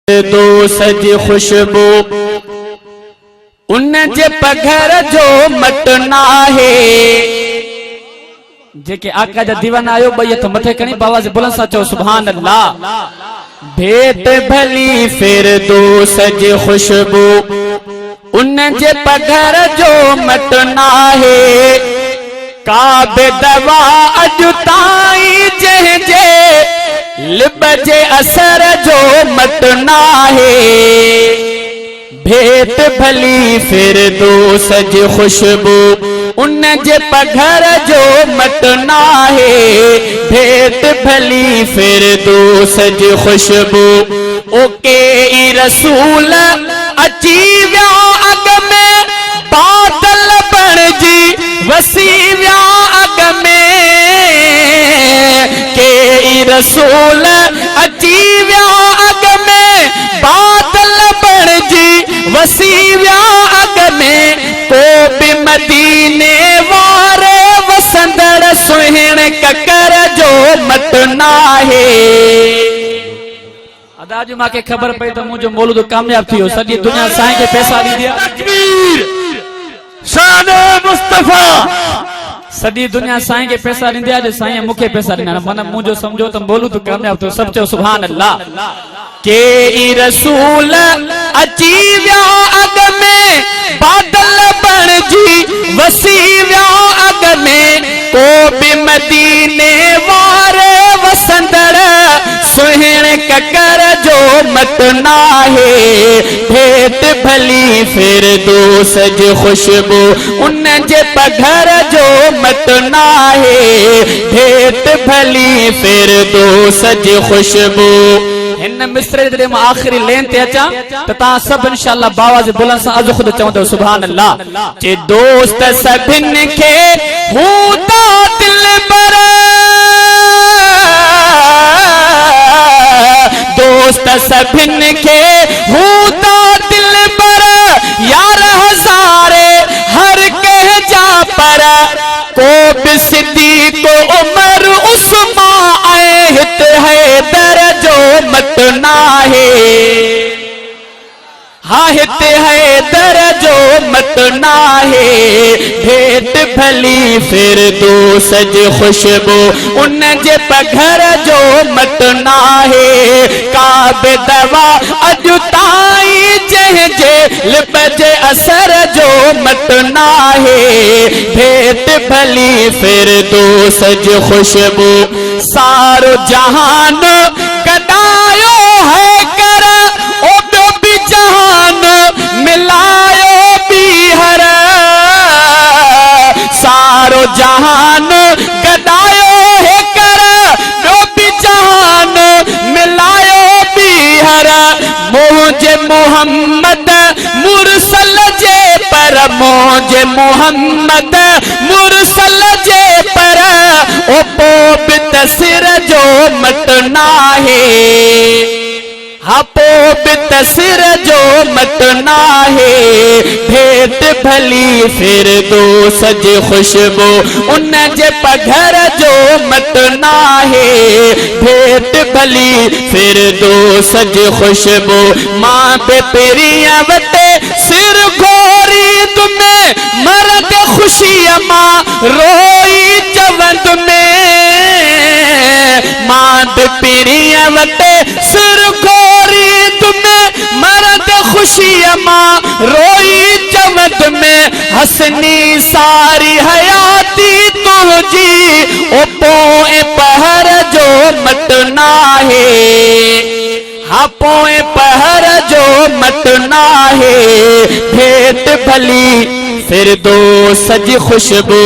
फिरदौस जी खुशबू उन जे पघर जो मटना है। जेके आका जा दीवाना आयो भई त मथे कणी बाबा जे बुलंद सा चो सुभान अल्लाह। भेट भली फिरदौस जी खुशबू उन जे पघर जो मटना है। काबे दवा अजु ताई जे लिब जे असर जो मटना है। भेट भली फिरदौस जी खुशबू उन जे पघर जो मटना है। भेट भली फिरदौस जी खुशबू ओके ई रसूल अची विया अग में बादल बणजी वसी विया अग में। के ई रसूल अची विया अग में बादल बणजी वसी विया अग में। को बि मदीने वारे वसंदड़ सुहिण ककर जो मटना है। अदा जो मां के खबर पई त मुंहिंजो मौलूद कामयाब थियो। सॼी दुनिया साईं खे पैसा ॾी दिया। शान मुस्तफा सॼी दुनिया साईं खे पैसा ॾींदी आहे। साईं मूंखे पैसा ॾिना मन मुंहिंजो सम्झो त मौलूद कामयाब थियो। सभु चओ सुभान अल्लाह। के ई रसूल अची विया अग में बादल बणजी वसी विया अग में। को बि मदीने वारे वसंदड़ सुहिण ककर जो मटना है। भेट भली फिरदौस जी खुशबू उन जे पघर जो मटना है। भेट भली फिरदौस जी खुशबू। इन मिस्र जे मां आखिरी लेन ते अचा त ता सब इंशाअल्लाह बाबा जे बुलंद सां अज खुद चवंदो सुभान अल्लाह। जे दोस्त सभिन खे हूंदा दिल पर दोस्त सभिन खे हूंदा दिल पर यार हज़ारे हर कह जा पर। को बि सिद्दीक उमर उस्मान आए हित है दर जो मटना है। हाँ हित है दर जो मटना है। भेट भली फिरदौस जी खुशबू उन जे पघर जो मटना है। काबे दवा अजु ताई जे लिब जे असर जो मटना है। भेट भली फिरदौस जी खुशबू सारो जहान कदायो है कर ओ भी जहान मिलायो भी हर। सारो जहान कदायो है कर ओ भी जहान मिलायो भी हर। मोजे मोहम्मद मुरसल जे पर मोजे मोहम्मद मुरसल जे पर ओ पोब तसिर जो मटना है। हापो बितसिर जो मटना है। भेट भली फिरदौस जी खुशबू उन जे पघर जो मटना है। भेट भली फिरदौस जी खुशबू मां बे पेरिया वटे सिर घोरी तुम्हें मरद खुशी मां रोई चवंद में। मां बे पेरिया वटे सिर घोरी तुम्हें मरद खुशी मां रोई चवंद में। हसनी सारी हयाती तुझी ओ पोए पहर जो मटना है। हाँ पोए पहर जो मटना है। भेट भली फिरदौस जी खुशबू।